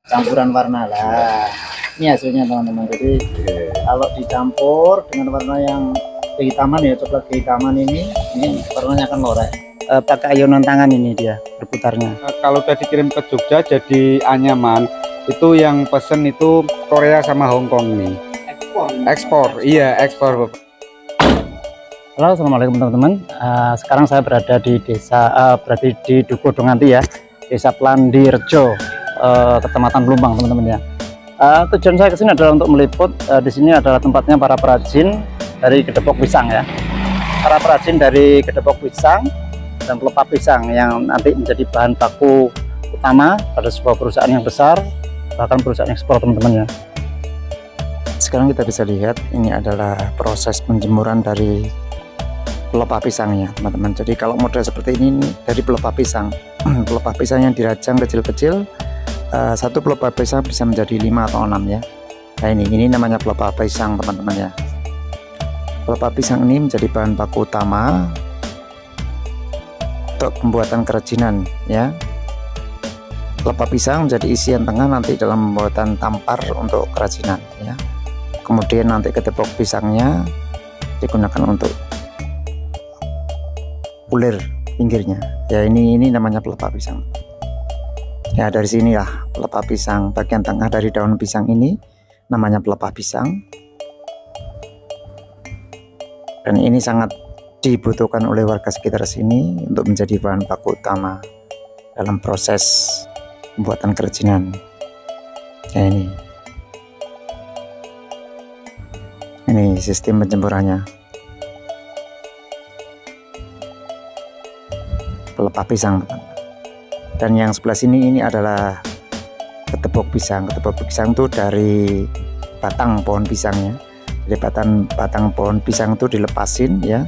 campuran warna lah. Ini hasilnya teman-teman. Jadi kalau dicampur dengan warna yang kehitaman ya, coklat kehitaman ini warnanya akan lorek. Pakai ayunan tangan ini dia berputarnya. Kalau udah dikirim ke Jogja jadi anyaman, itu yang pesen itu Korea sama Hong Kong nih. Ekspor, iya ekspor. Halo, assalamualaikum teman-teman. Sekarang saya berada di berarti di Dukuh Donganti ya, Desa Plandirejo, Kecamatan Plumbang teman-teman ya. Tujuan saya ke sini adalah untuk meliput. Di sini adalah tempatnya para perajin dari gedepok pisang ya. Para perajin dari gedepok pisang dan pelepah pisang yang nanti menjadi bahan baku utama pada sebuah perusahaan yang besar, bahkan perusahaan ekspor teman-teman ya. Sekarang kita bisa lihat ini adalah proses penjemuran dari pelepah pisangnya teman-teman. Jadi kalau model seperti ini dari pelepah pisang pelepah pisang yang dirajang kecil-kecil, satu pelepah pisang bisa menjadi 5 atau 6 ya. Nah ini namanya pelepah pisang teman-teman ya. Pelepah pisang ini menjadi bahan baku utama untuk pembuatan kerajinan ya. Pelepah pisang menjadi isian tengah nanti dalam pembuatan tampar untuk kerajinan ya. Kemudian nanti gedepok pisangnya digunakan untuk ulir pinggirnya ya. Ini namanya pelepah pisang ya. Dari sinilah pelepah pisang, bagian tengah dari daun pisang ini namanya pelepah pisang, dan ini sangat dibutuhkan oleh warga sekitar sini untuk menjadi bahan baku utama dalam proses pembuatan kerajinan ya. Ini sistem penjemurannya pelepah pisang teman. Dan yang sebelah sini ini adalah gedepok pisang. Gedepok pisang itu dari batang pohon pisangnya. Jadi batang pohon pisang itu dilepasin ya.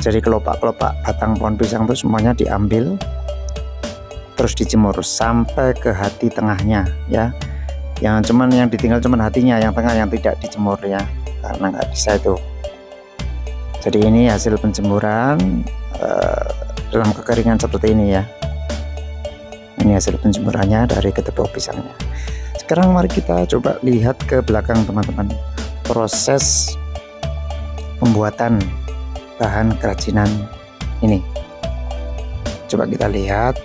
Jadi kelopak-kelopak batang pohon pisang itu semuanya diambil, terus dijemur sampai ke hati tengahnya ya. Yang ditinggal cuman hatinya, yang tengah yang tidak dijemur ya, karena nggak bisa itu. Jadi ini hasil penjemuran dalam kekeringan seperti ini ya. Ini hasil penjemurannya dari gedepok pisangnya. Sekarang mari kita coba lihat ke belakang teman-teman, proses pembuatan bahan kerajinan ini. Coba kita lihat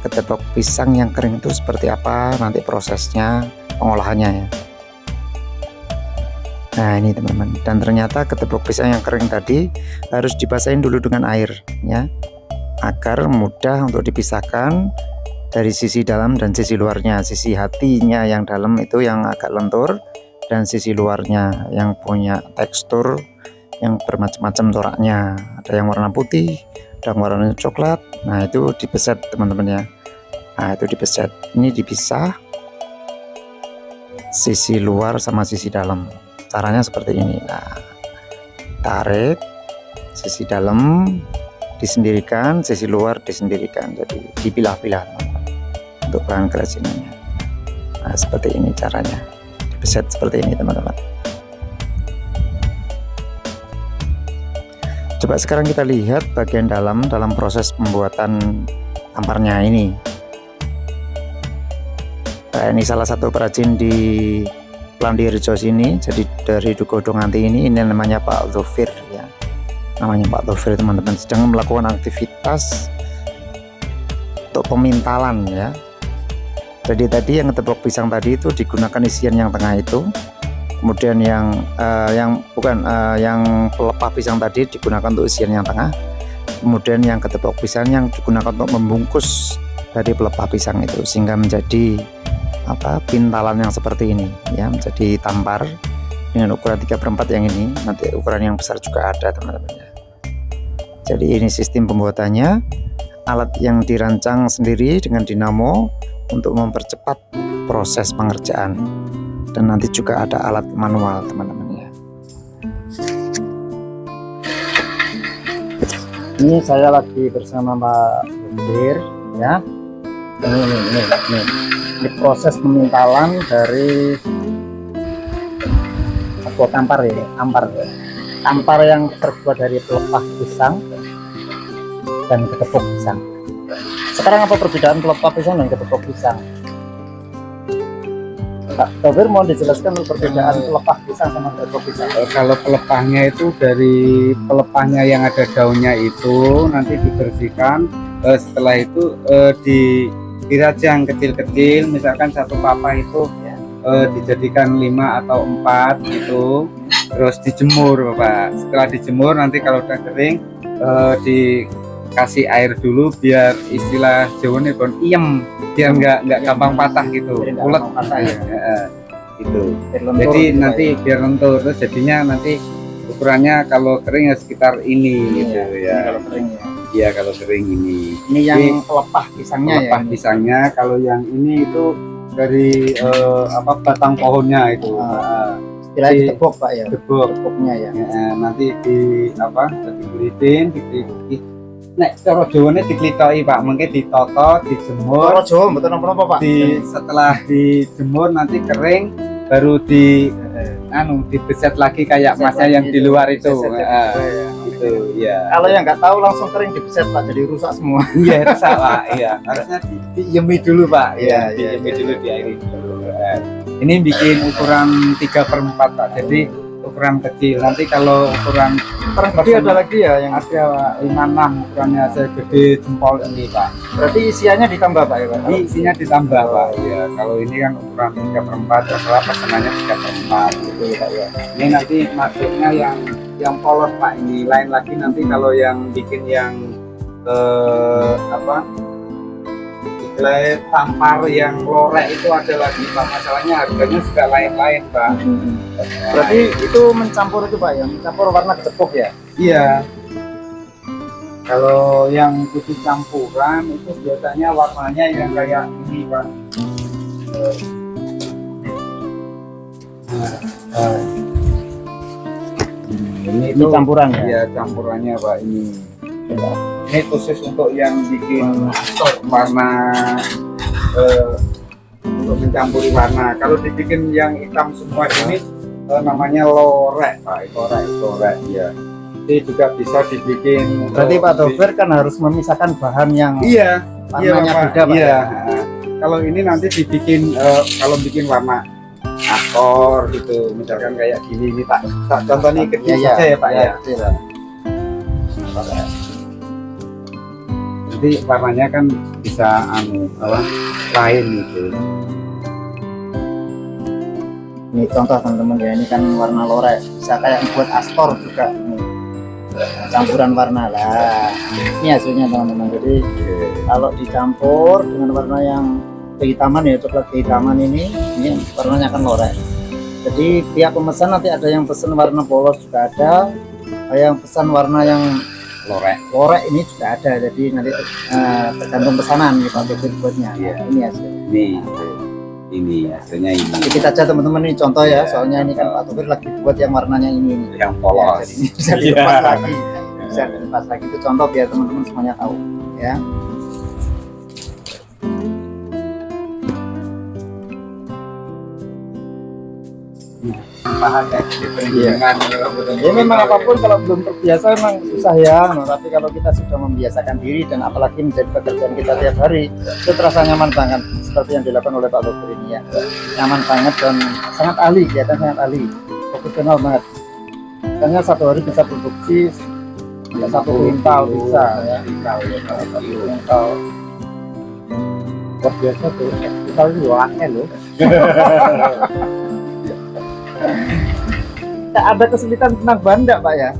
gedepok pisang yang kering itu seperti apa nanti prosesnya pengolahannya ya. Nah ini teman-teman, dan ternyata gedepok pisang yang kering tadi harus dibasahin dulu dengan air ya, agar mudah untuk dipisahkan dari sisi dalam dan sisi luarnya. Sisi hatinya yang dalam itu yang agak lentur, dan sisi luarnya yang punya tekstur yang bermacam-macam coraknya. Ada yang warna putih, ada yang warna coklat. Nah itu dibeset teman-teman ya. Nah itu dibeset, ini dipisah sisi luar sama sisi dalam. Caranya seperti ini. Nah tarik sisi dalam disendirikan, sisi luar disendirikan, jadi dipilah-pilah untuk bahan kerajinannya. Nah seperti ini caranya, dibeset seperti ini teman-teman. Coba sekarang kita lihat bagian dalam proses pembuatan tamparnya ini. Nah, ini salah satu perajin di Plandirejo sini, jadi dari Dukuh Donganti ini namanya Pak Zofir ya. Namanya Pak Zofir teman-teman, sedang melakukan aktivitas untuk pemintalan ya. Jadi tadi yang gedepok pisang tadi itu digunakan isian yang tengah itu. Kemudian yang pelepah pisang tadi digunakan untuk isian yang tengah. Kemudian yang gedepok pisang yang digunakan untuk membungkus dari pelepah pisang itu, sehingga menjadi pintalan yang seperti ini ya, menjadi tampar dengan ukuran 3/4 yang ini. Nanti ukuran yang besar juga ada teman-teman ya. Jadi ini sistem pembuatannya, alat yang dirancang sendiri dengan dinamo untuk mempercepat proses pengerjaan. Dan nanti juga ada alat manual teman-teman ya. Ini saya lagi bersama Pak Zofir ya. Ini proses pemintalan dari sebuah tampar ya, tampar yang terbuat dari pelepah pisang dan gedepok pisang. Sekarang apa perbedaan pelepah pisang dan gedepok pisang? Pak Topir mau dijelaskan perbedaan pelepah pisang sama tepung pisang. Kalau pelepahnya itu dari pelepahnya yang ada daunnya itu nanti dibersihkan, setelah itu dirajang kecil-kecil, misalkan satu papan itu dijadikan 5 atau 4 gitu, terus dijemur Bapak. Setelah dijemur nanti kalau udah kering dikasih air dulu biar istilah Jawanya kon iem, biar nggak gampang patah gitu, ulet gitu. Jadi nanti biar lentur, terus jadinya nanti ukurannya kalau kering ya sekitar ini gitu ya. Kalau kering ya. Iya kalau kering ini. Ini yang pelepah pisangnya Pelepah pisangnya, kalau yang ini itu dari batang pohonnya itu. Istilahnya tepuk Pak ya. Tepuknya ya. Nanti dikulitin, nek cara Jawane diklitoki Pak, mungkin ditoto, dijemur. Cara Jawa mboten napa-napa Pak. Setelah dijemur nanti kering, baru dibeset lagi kayak masnya yang di luar itu. Gitu ya. Kalau yang nggak tahu langsung kering dibeset Pak, jadi rusak semua. Iya, rusak Pak. Iya, harusnya diemi dulu Pak. Iya, diemi dulu, diairi dulu. Ini bikin ukuran 3/4 Pak. Jadi ukuran kecil. Nanti kalau ukuran Gede ada lagi ya yang ada 5/6 ukurannya segede jempol ini Pak. berarti isiannya ditambah Pak ya Pak? Isinya ditambah Pak. Ya, kalau ini kan ukuran 3/4, masalah pesanannya 3/4 gitu Pak ya. Ini nanti masuknya yang polos Pak, ini lain lagi nanti kalau yang bikin yang istilahnya tampar yang lorek itu ada lagi Pak, masalahnya harganya juga lain-lain Pak. Berarti itu mencampur itu Pak ya, mencampur warna tepuk ya? Iya. Kalau yang putih campuran itu biasanya warnanya yang kayak ini Pak. Ini itu campuran ya? Iya, campurannya Pak ini. Ini khusus untuk yang bikin warna untuk mencampuri warna. Kalau dibikin yang hitam semua ini namanya lorek Pak, lorek ya. Ini juga bisa dibikin. Berarti Pak Topir kan harus memisahkan bahan yang warnanya beda Pak. Iya. Kalau ini nanti dibikin kalau bikin warna akor gitu, misalkan kayak gini ini tak contoh nih kecil saja ya Pak ya. Nanti warnanya kan bisa lain gitu. Ini contoh teman-teman ya, ini kan warna lorek, bisa kayak buat astor juga ini. Campuran warna lah. Ini hasilnya teman-teman. Jadi kalau dicampur dengan warna yang kehitaman ya, coklat kehitaman ini warnanya akan lorek. Jadi tiap pemesan nanti ada yang pesan warna polos juga ada yang pesan warna yang lorek ini juga ada. Jadi nanti tergantung pesanan kita buatnya. Ini hasilnya. Ini hasilnya ini. Nanti kita aja teman-teman ini contoh ya, soalnya ini kan Pak Topir lagi buat yang warnanya ini yang polos. Ya, bisa dilepas lagi, bisa dilepas lagi, itu contoh biar teman-teman semuanya tahu ya. Ya memang apapun kalau belum terbiasa memang susah ya, tapi kalau kita sudah membiasakan diri dan apalagi menjadi pekerjaan kita tiap hari, itu terasa nyaman banget seperti yang dilakukan oleh Pak Topir ini ya. Nyaman banget dan sangat ahli, kelihatan sangat ahli, profesional banget. Katanya satu hari bisa produksi ya 1 kuintal bisa ya. 1 kuintal. Luar biasa tuh, kuintal itu luasnya loh. Ada kesulitan tentang bahan enggak Pak ya?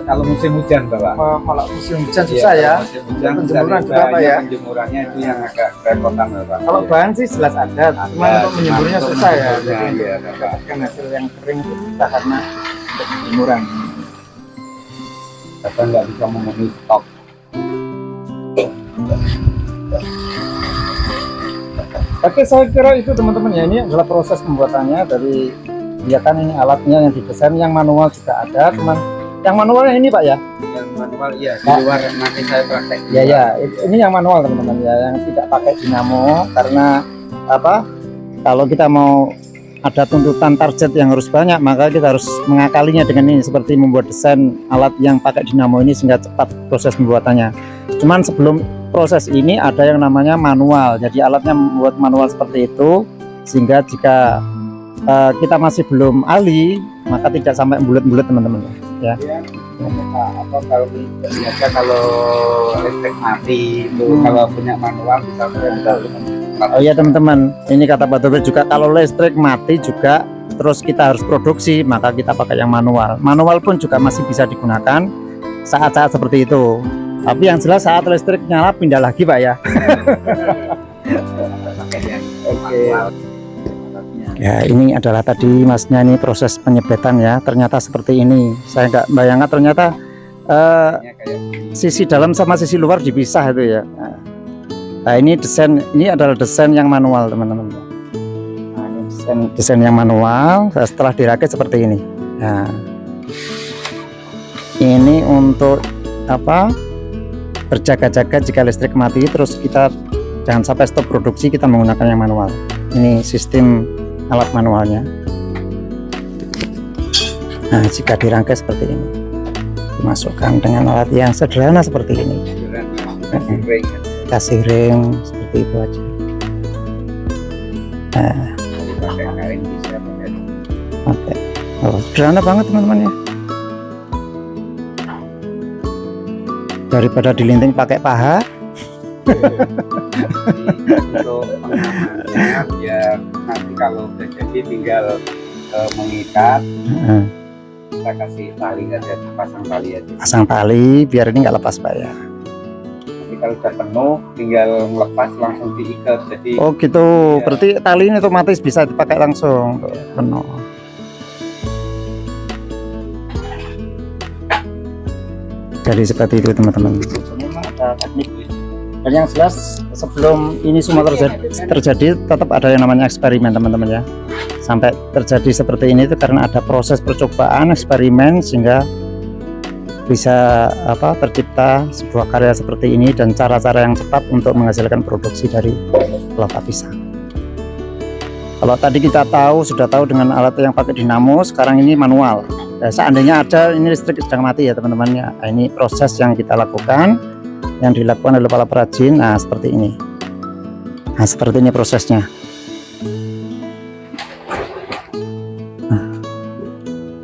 Kalau musim hujan Bapak. Kalau musim hujan susah ya. Musim hujan penjemuran juga Pak ya. Penjemurannya itu yang agak repotan Bapak. Kalau bahan sih jelas ada, cuma untuk menjemurnya susah ya. Iya, dapatkan hasil yang kering itu susah karena untuk penjemuran. Kadang nggak bisa memenuhi stok. Oke, saya kira itu teman-teman ya, ini adalah proses pembuatannya dari kelihatan ini alatnya yang didesain, yang manual juga ada, cuman yang manualnya ini Pak ya. Yang manual iya, di luar nanti saya praktek. Ya ya, ini yang manual teman-teman ya, yang tidak pakai dinamo karena apa? Kalau kita mau ada tuntutan target yang harus banyak, maka kita harus mengakalinya dengan ini seperti membuat desain alat yang pakai dinamo ini sehingga cepat proses pembuatannya. Cuman sebelum proses ini ada yang namanya manual, jadi alatnya membuat manual seperti itu sehingga jika kita masih belum ahli maka tidak sampai bulat-bulat teman-teman ya. Apa kalau listrik mati itu kalau punya manual bisa Oh iya teman-teman, ini kata Pak Topir juga kalau listrik mati juga terus kita harus produksi maka kita pakai yang manual. Manual pun juga masih bisa digunakan saat-saat seperti itu. Tapi yang jelas saat listrik nyala pindah lagi Pak ya. Oke. Ya ini adalah tadi masnya ini proses penyebetan ya. Ternyata seperti ini. Saya nggak bayangkan ternyata sisi dalam sama sisi luar dipisah itu ya. Nah ini desain, ini adalah desain yang manual teman-teman. Nah ini desain yang manual. Setelah dirakit seperti ini. Nah ini untuk apa? Berjaga-jaga jika listrik mati, terus kita jangan sampai stop produksi, kita menggunakan yang manual. Ini sistem alat manualnya. Nah jika dirangkai seperti ini, dimasukkan dengan alat yang sederhana seperti ini, kasih ring seperti itu aja. Nah oke, oh, sederhana banget teman-teman ya. Daripada dilinting pakai paha. Untuk pengamannya biar nanti kalau udah jadi tinggal mengikat, kita kasih tali aja, pasang tali aja. Pasang tali biar ini nggak lepas Pak ya. Nanti kalau udah penuh tinggal melepas langsung diikat. Jadi oh gitu ya. Berarti tali ini otomatis bisa dipakai langsung penuh. Jadi seperti itu teman-teman. Memang ada teknik. Dan yang jelas sebelum ini semua terjadi tetap ada yang namanya eksperimen teman-teman ya. Sampai terjadi seperti ini itu karena ada proses percobaan eksperimen sehingga bisa tercipta sebuah karya seperti ini dan cara-cara yang cepat untuk menghasilkan produksi dari kelapa pisang. Kalau tadi kita sudah tahu dengan alat yang pakai dinamo, sekarang ini manual. Nah, seandainya ada ini listrik sedang mati ya teman-teman ya. Nah, ini proses yang kita lakukan, yang dilakukan oleh para perajin. Nah seperti ini. Nah seperti ini prosesnya.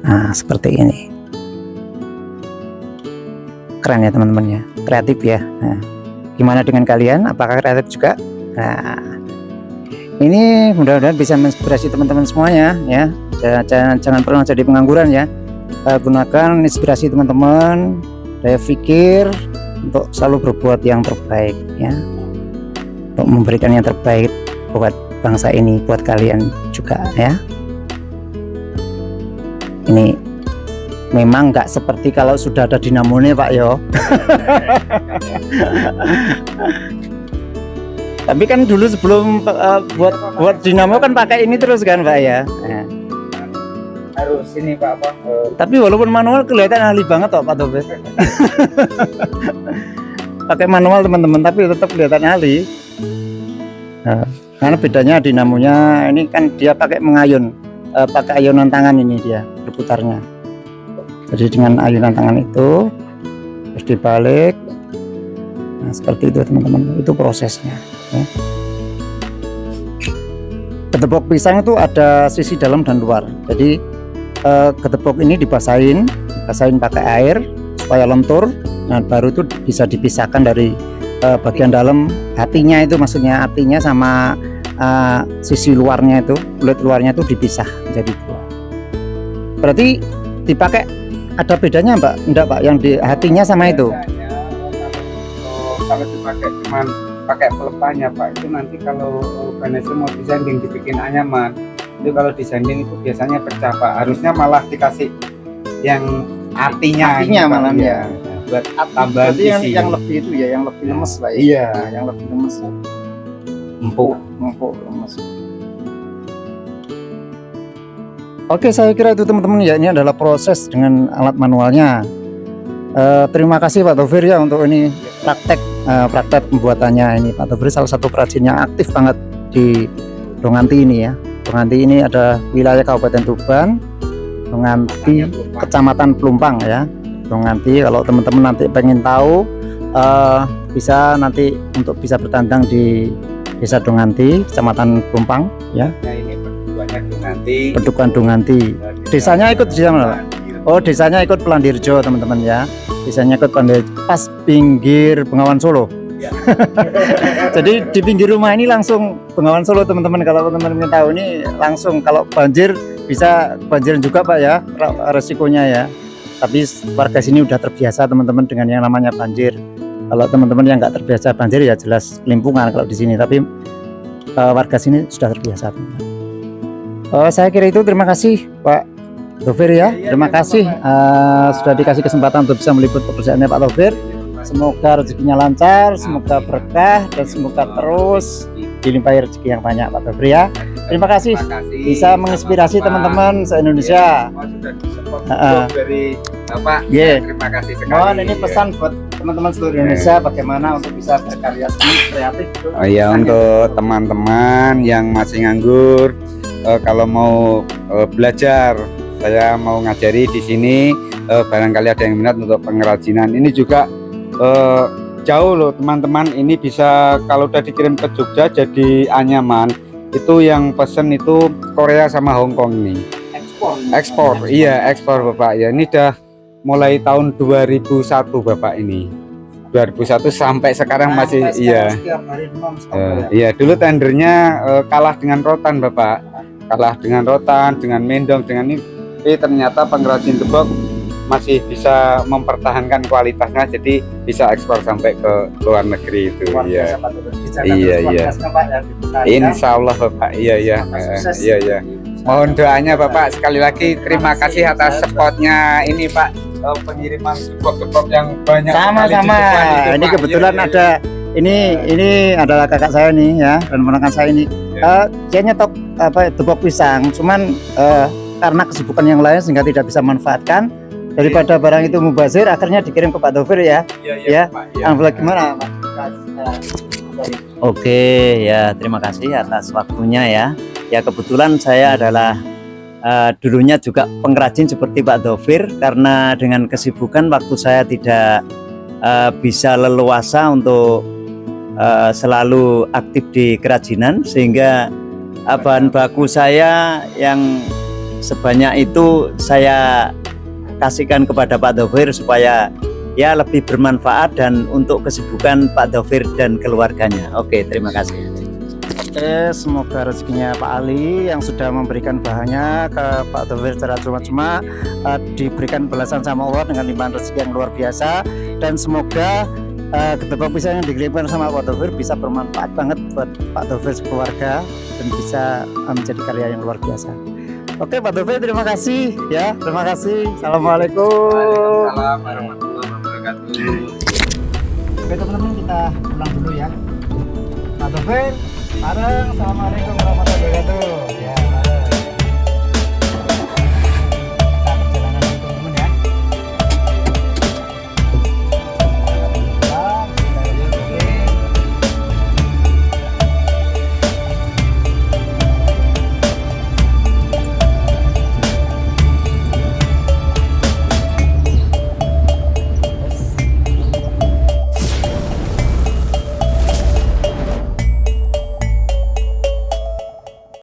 Nah seperti ini. Keren ya teman-teman ya, kreatif ya. Nah, gimana dengan kalian? Apakah kreatif juga? Nah ini mudah-mudahan bisa menginspirasi teman-teman semuanya ya. Jangan pernah jadi pengangguran ya. Gunakan inspirasi teman-teman, daya pikir untuk selalu berbuat yang terbaik ya, untuk memberikan yang terbaik buat bangsa ini, buat kalian juga ya. Ini memang nggak seperti kalau sudah ada dinamonya Pak yo. Tapi kan dulu sebelum buat dinamo kan pakai ini terus kan Pak ya. Nah. Harus ini Pak Tapi walaupun manual kelihatan ahli banget Pak Topir. Pakai manual teman-teman tapi tetap kelihatan ahli. Nah, karena bedanya dinamonya ini kan dia pakai mengayun, pakai ayunan tangan ini dia berputarnya. Jadi dengan ayunan tangan itu terus dibalik. Nah seperti itu teman-teman, itu prosesnya ya. Ketepok pisang itu ada sisi dalam dan luar. Jadi ketepok ini dibasahin pakai air supaya lentur. Nah baru itu bisa dipisahkan dari bagian dalam hatinya itu, maksudnya hatinya sama sisi luarnya itu, kulit luarnya itu dipisah menjadi dua. Berarti dipakai ada bedanya Mbak? Enggak Pak, yang di hatinya sama itu? Kalau dipakai cuman pakai pelepahnya Pak, itu nanti kalau Vanessa mau disanding dibikin anyaman, itu kalau disanding itu biasanya pecah Pak. Harusnya malah dikasih yang artinya malah ya. Buat tambahan isi. Yang lebih itu ya, yang lebih lemes Pak. Iya, yang lebih lemes. Empuk lemes. Oke, saya kira itu teman-teman ya, ini adalah proses dengan alat manualnya. Terima kasih Pak Topir ya untuk ini praktek pembuatannya ini. Pak Topir salah satu perajin yang aktif banget di Donganti ini ya. Donganti ini ada wilayah Kabupaten Tuban, Donganti Kecamatan Pelumpang ya. Donganti, kalau teman-teman nanti pengen tahu bisa nanti untuk bisa bertandang di Desa Dunganti, Kecamatan Pelumpang, ya. Nah, ini perdukuannya Dunganti. Perdukuan Dunganti. Desanya ikut di mana, Pak? Oh, desanya ikut Pelandirjo, teman-teman ya. Desanya ikut Pelandirjo, pas pinggir Bengawan Solo. Ya. Jadi di pinggir rumah ini langsung Bengawan Solo, teman-teman. Kalau teman-teman tahu ini langsung, kalau banjir bisa kebanjiran juga, Pak ya, resikonya ya. Tapi warga sini udah terbiasa, teman-teman, dengan yang namanya banjir. Kalau teman-teman yang nggak terbiasa banjir ya jelas kelimpungan kalau di sini. Tapi warga sini sudah terbiasa, teman-teman. Saya kira itu. Terima kasih Pak Taufir ya. Terima kasih sudah dikasih kesempatan untuk bisa meliput pekerjaannya Pak Taufir. Semoga rezekinya lancar, semoga berkah, dan semoga terus dilimpahi rezeki yang banyak Pak Taufir ya. Terima kasih. Bisa menginspirasi teman-teman se-Indonesia. Dari Bapak. Terima kasih sekali. Mohon ini pesan buat teman-teman seluruh Indonesia bagaimana untuk bisa berkarya seni kreatif. Oh iya, untuk teman-teman yang masih nganggur, kalau mau belajar, saya mau ngajari di sini. Barangkali ada yang minat untuk pengrajinan. Ini juga jauh loh teman-teman. Ini bisa kalau udah dikirim ke Jogja jadi anyaman. Itu yang pesen itu Korea sama Hong Kong nih. Ekspor. Iya, ekspor Bapak ya. Ini udah mulai tahun 2001 Bapak ini. 2001 sampai sekarang masih iya. Iya, dulu tendernya kalah dengan rotan Bapak. Kalah dengan rotan, dengan mendong, dengan ini. Tapi ternyata pengrajin tebak masih bisa mempertahankan kualitasnya, jadi bisa ekspor sampai ke luar negeri itu. Iya. Iya. Insya Allah Bapak. Iya. Mohon doanya Bapak. Sekali lagi terima kasih atas supportnya ini Pak. Pengiriman support yang banyak. Sama-sama. Ini kebetulan ada ini adalah kakak saya nih ya, dan ponakan saya ini. Dia nyetok tepung pisang, cuman karena kesibukan yang lain sehingga tidak bisa manfaatkan. Daripada barang itu mubazir, akhirnya dikirim ke Pak Taufir ya. Iya. Alhamdulillah, gimana Pak? Oke ya, terima kasih atas waktunya ya. Ya kebetulan saya adalah dulunya juga pengrajin seperti Pak Taufir, karena dengan kesibukan waktu saya tidak bisa leluasa untuk selalu aktif di kerajinan, sehingga bahan baku saya yang sebanyak itu saya kasihkan kepada Pak Taufir supaya ya lebih bermanfaat dan untuk kesibukan Pak Taufir dan keluarganya. Oke, terima kasih. Semoga rezekinya Pak Ali yang sudah memberikan bahannya ke Pak Taufir secara cuma-cuma diberikan balasan sama Allah dengan limpahan rezeki yang luar biasa, dan semoga ketebak pisang yang dikirimkan sama Pak Taufir bisa bermanfaat banget buat Pak Taufir keluarga dan bisa menjadi karya yang luar biasa. Oke Pak Taufir, terima kasih ya. Terima kasih. Assalamualaikum. Waalaikumsalam warahmatullahi wabarakatuh. Oke teman-teman, kita pulang dulu ya. Pak Taufir, bareng. Assalamualaikum warahmatullahi wabarakatuh. Ya.